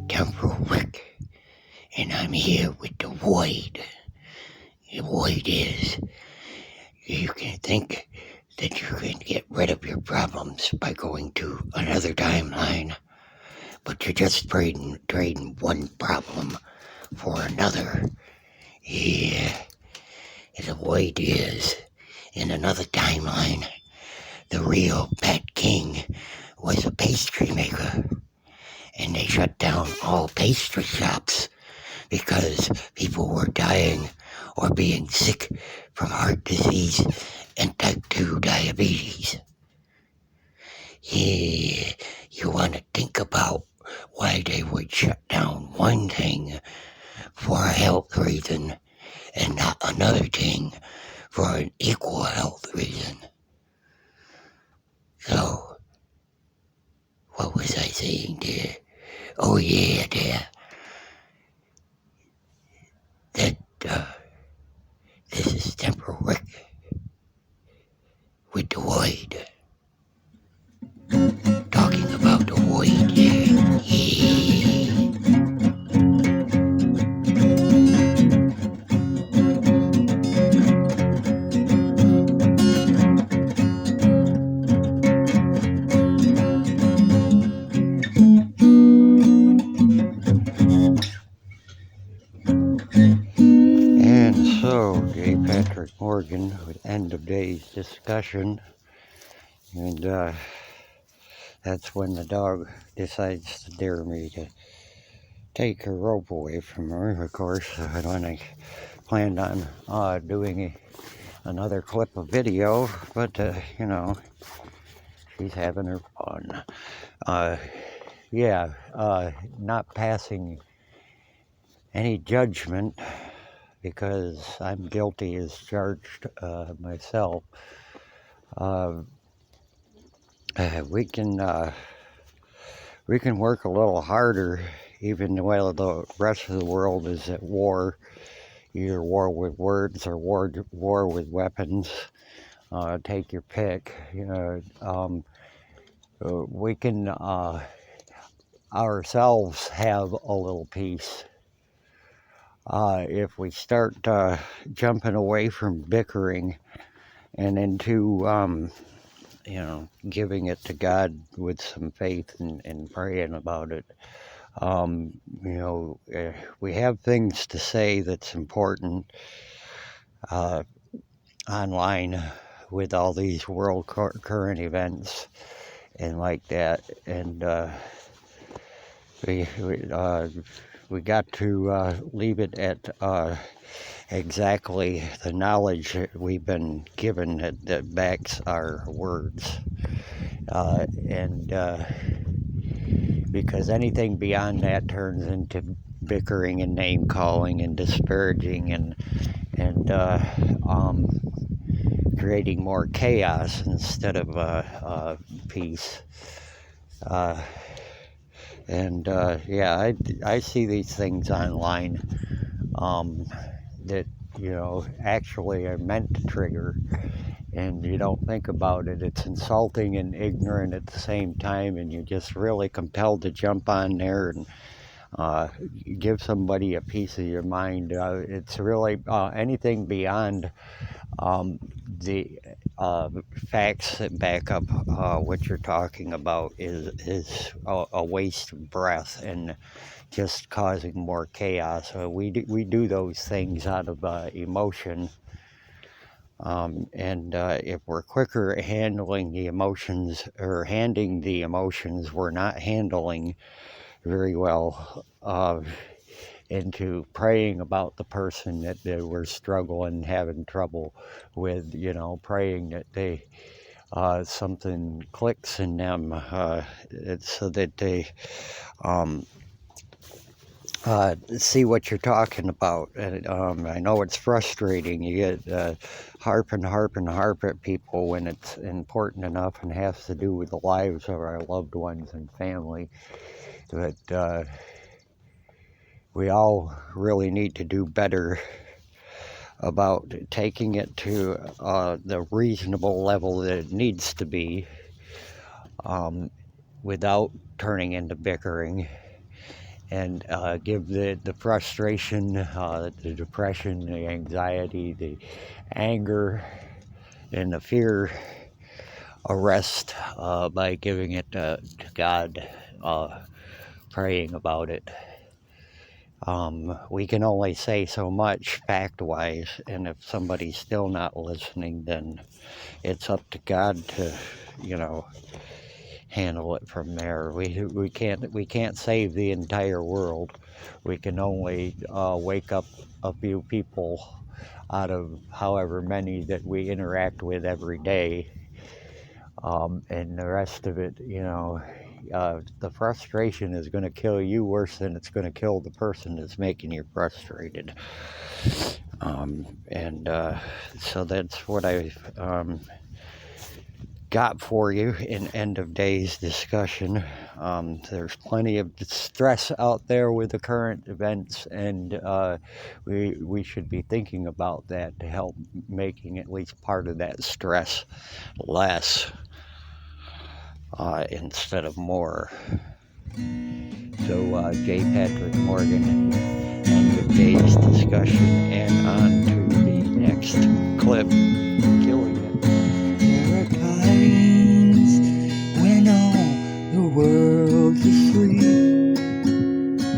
Temperal Rick, and I'm here with the void. The void is, you can think that you can get rid of your problems by going to another timeline, but you're just trading one problem for another. Yeah, the void is, in another timeline, the real Pet King was a pastry maker, and they shut down all pastry shops because people were dying or being sick from heart disease and type 2 diabetes. Yeah, you want to think about why they would shut down one thing for a health reason and not another thing for an equal health reason. So, what was I saying there? Oh yeah, there. This is Temperal Rick with the void. Talking about the void, yeah. And so, J. Patrick Morgan with end of day's discussion, and that's when the dog decides to dare me to take her rope away from her. Of course, when I planned on doing another clip of video, but she's having her fun. Not passing any judgment because I'm guilty as charged myself. We can work a little harder, even while the rest of the world is at war, either war with words or war with weapons. Take your pick. We can ourselves have a little peace if we start jumping away from bickering and into giving it to God with some faith and praying about it. We have things to say that's important online with all these world current events and like that, and we got to leave it at exactly the knowledge that we've been given that backs our words, because anything beyond that turns into bickering and name calling and disparaging and creating more chaos instead of peace. I see these things online that actually are meant to trigger, and you don't think about it. It's insulting and ignorant at the same time, and you're just really compelled to jump on there and give somebody a piece of your mind. It's really anything beyond the facts that back up what you're talking about is a waste of breath and just causing more chaos. We do those things out of emotion, and if we're quicker at handling the emotions or handing the emotions we're not handling very well into praying about the person that they were struggling, having trouble with, praying that they something clicks in them, so that they see what you're talking about. And I know it's frustrating. You get harp at people when it's important enough and has to do with the lives of our loved ones and family. But we all really need to do better about taking it to the reasonable level that it needs to be, without turning into bickering, and give the frustration, the depression, the anxiety, the anger, and the fear a rest by giving it to God, praying about it. We can only say so much fact-wise, and if somebody's still not listening, then it's up to God to, handle it from there. We can't save the entire world. We can only wake up a few people out of however many that we interact with every day, and the rest of it, the frustration is going to kill you worse than it's going to kill the person that's making you frustrated. So that's what I've got for you in end of days discussion. There's plenty of stress out there with the current events, and we should be thinking about that to help making at least part of that stress less, instead of more. So J. Patrick Morgan, end of days discussion, and on to the next clip. Killing it. There are times when all the world's asleep.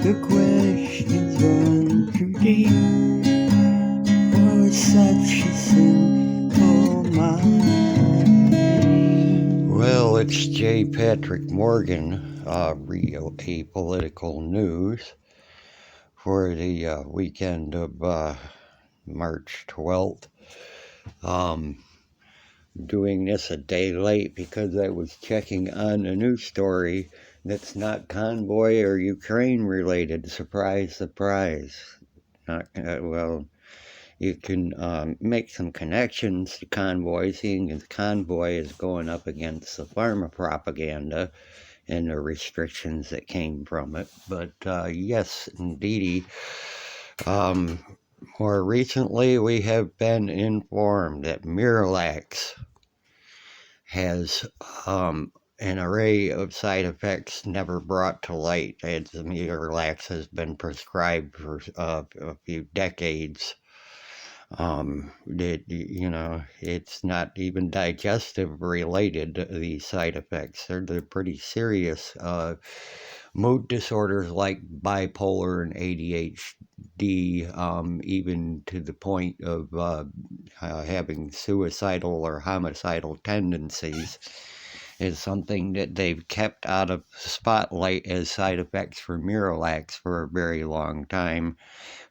The questions run too deep for such a simple mind. Well, it's J. Patrick Morgan, real Apolitical News for the weekend of March 12th. Doing this a day late because I was checking on a news story that's not convoy or Ukraine related. Surprise, surprise. Well, you can make some connections to convoy, seeing as convoy is going up against the pharma propaganda and the restrictions that came from it. But yes, indeedy. More recently, we have been informed that miralax has an array of side effects never brought to light. Miralax has been prescribed for a few decades. It's not even digestive related, these side effects. They're pretty serious. Mood disorders like bipolar and ADHD, even to the point of having suicidal or homicidal tendencies, is something that they've kept out of the spotlight as side effects for miralax for a very long time,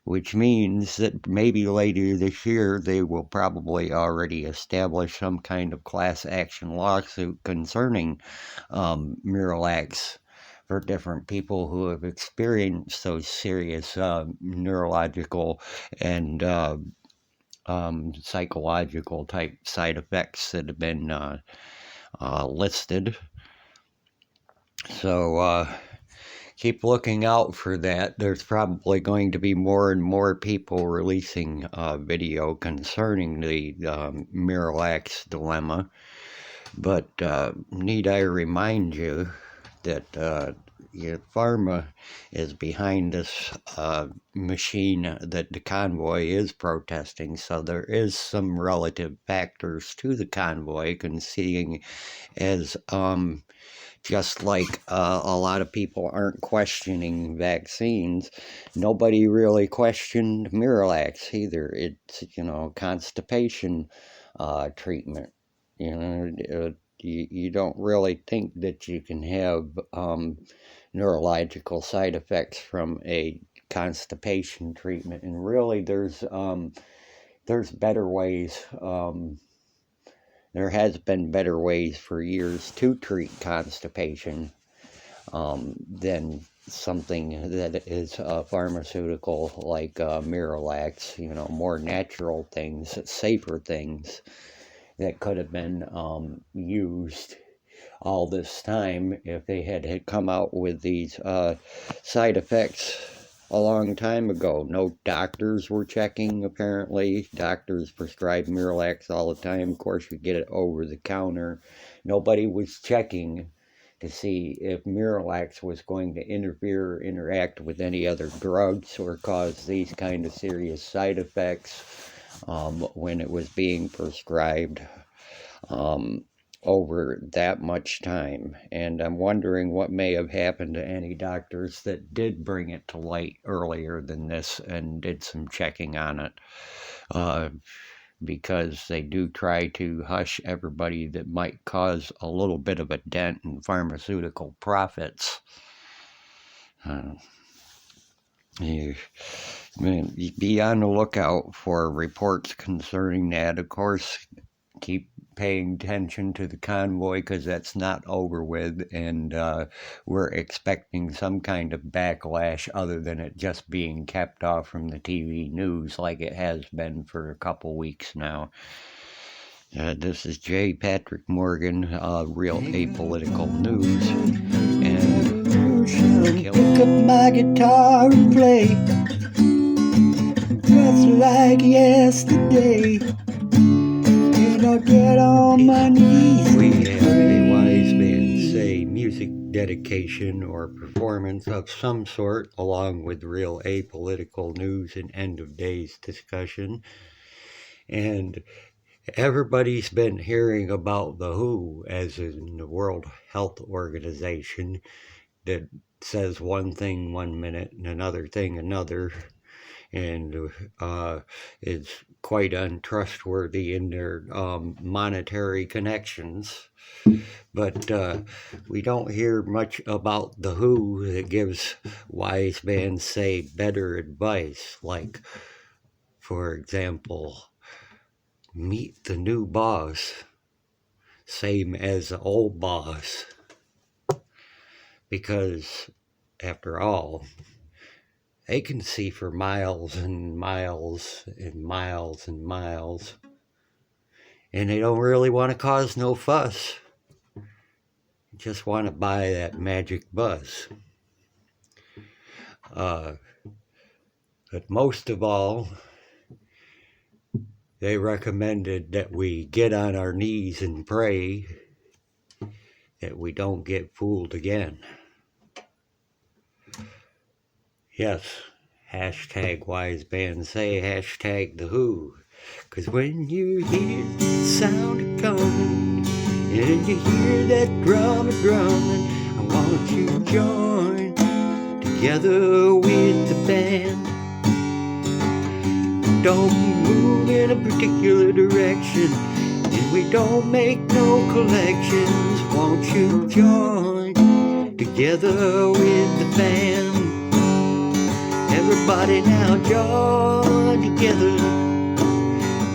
which means that maybe later this year they will probably already establish some kind of class action lawsuit concerning miralax for different people who have experienced those serious neurological and psychological type side effects that have been listed. So keep looking out for that. There's probably going to be more and more people releasing video concerning the miralax dilemma. But need I remind you that pharma is behind this machine that the convoy is protesting, so there is some relative factors to the convoy, considering as just like a lot of people aren't questioning vaccines, nobody really questioned miralax either. It's, constipation treatment. You don't really think that you can have neurological side effects from a constipation treatment, and really there's better ways. There has been better ways for years to treat constipation than something that is pharmaceutical like miralax, more natural things, safer things that could have been used all this time if they had come out with these side effects a long time ago. No doctors were checking, apparently. Doctors prescribe miralax all the time. Of course, you get it over the counter. Nobody was checking to see if miralax was going to interfere or interact with any other drugs or cause these kind of serious side effects when it was being prescribed over that much time. And I'm wondering what may have happened to any doctors that did bring it to light earlier than this and did some checking on it. Because they do try to hush everybody that might cause a little bit of a dent in pharmaceutical profits. You be on the lookout for reports concerning that. Of course, keep paying attention to the convoy because that's not over with, and we're expecting some kind of backlash other than it just being kept off from the TV news like it has been for a couple weeks now. This is J. Patrick Morgan, Real Apolitical News, and pick up my guitar and play just like yesterday, and I'll get on my knees. We have a wise man say music dedication or performance of some sort, along with real apolitical news and end of days discussion. And everybody's been hearing about the WHO, as in the World Health Organization, that says one thing one minute and another thing another, and is quite untrustworthy in their monetary connections. But we don't hear much about the WHO that gives wise man say better advice, like, for example, meet the new boss, same as the old boss. Because, after all, they can see for miles and miles and miles and miles, and they don't really want to cause no fuss. They just want to buy that magic buzz. But most of all, they recommended that we get on our knees and pray that we don't get fooled again. Yes, hashtag wise man say, hashtag the WHO. Cause when you hear the sound coming, and you hear that drum drumming, I want you to join together with the band. Don't move in a particular direction, and we don't make no collections. Won't you join together with the band? Everybody now join together.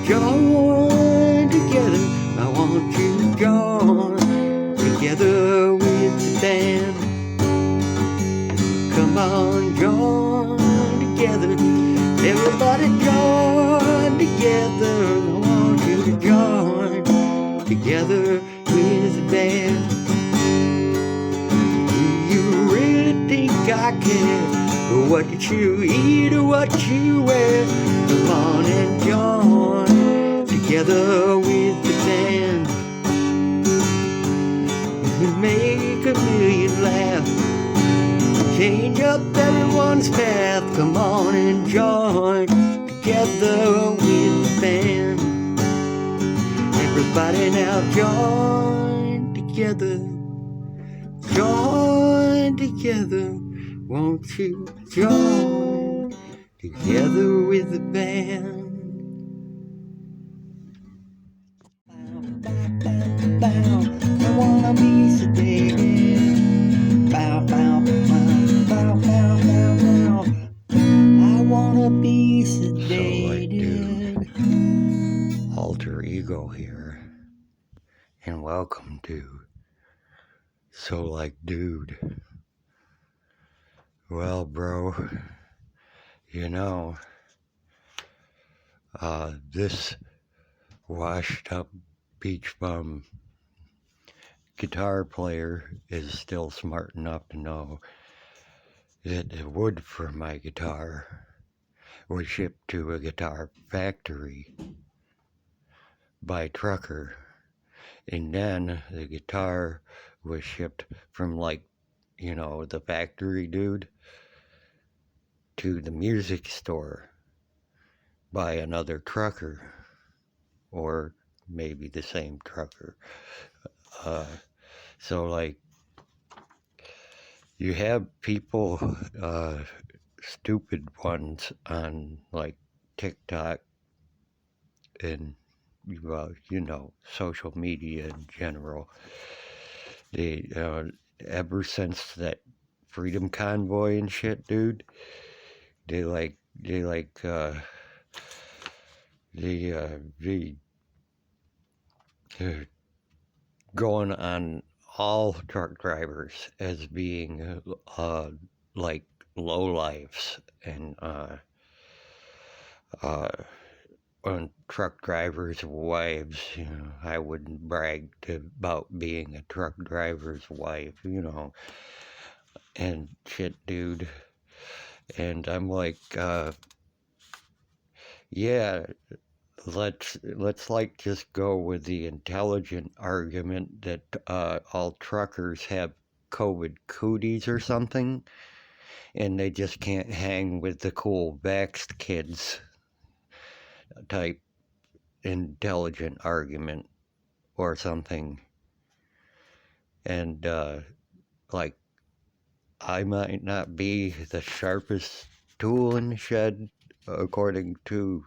Join together. I want you to join together with the band. Come on, join together. Everybody join together. I want you to join together with the band. Do you really think I care what you eat or what you wear? Come on and join together with the band. You make a million laugh, change up everyone's path. Come on and join together with the band. Everybody now join together. Join together. Won't you join together with the band? I wanna be sedated. Bow, bow, bow, bow, bow, bow, bow. I wanna be sedated. Alter Ego here, and welcome to So Like Dude. Well, bro, you know, this washed up beach bum guitar player is still smart enough to know that the wood for my guitar was shipped to a guitar factory by trucker, and then the guitar was shipped from, like, the factory dude to the music store by another trucker, or maybe the same trucker. So, like, you have people, stupid ones on, like, TikTok and, social media in general. They, ever since that Freedom Convoy and shit, dude, they going on all truck drivers as being, like, lowlifes, and on truck drivers' wives. I wouldn't brag about being a truck driver's wife, and shit, dude. And I'm like, yeah, let's like just go with the intelligent argument that all truckers have COVID cooties or something, and they just can't hang with the cool vaxxed kids type intelligent argument or something. And like, I might not be the sharpest tool in the shed, according to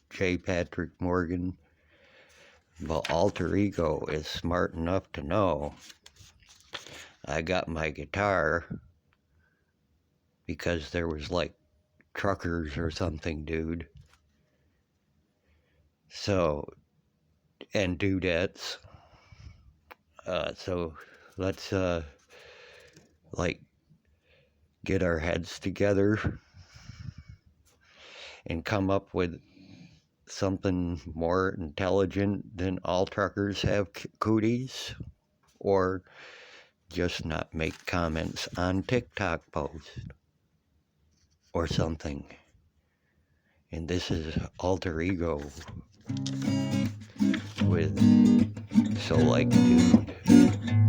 J. Patrick Morgan, but Alter Ego is smart enough to know I got my guitar because there was, like, truckers or something, dude. So, and dudettes. So let's, like, get our heads together and come up with something more intelligent than all truckers have cooties, or just not make comments on TikTok posts or something. And this is Alter Ego with So Like Dude.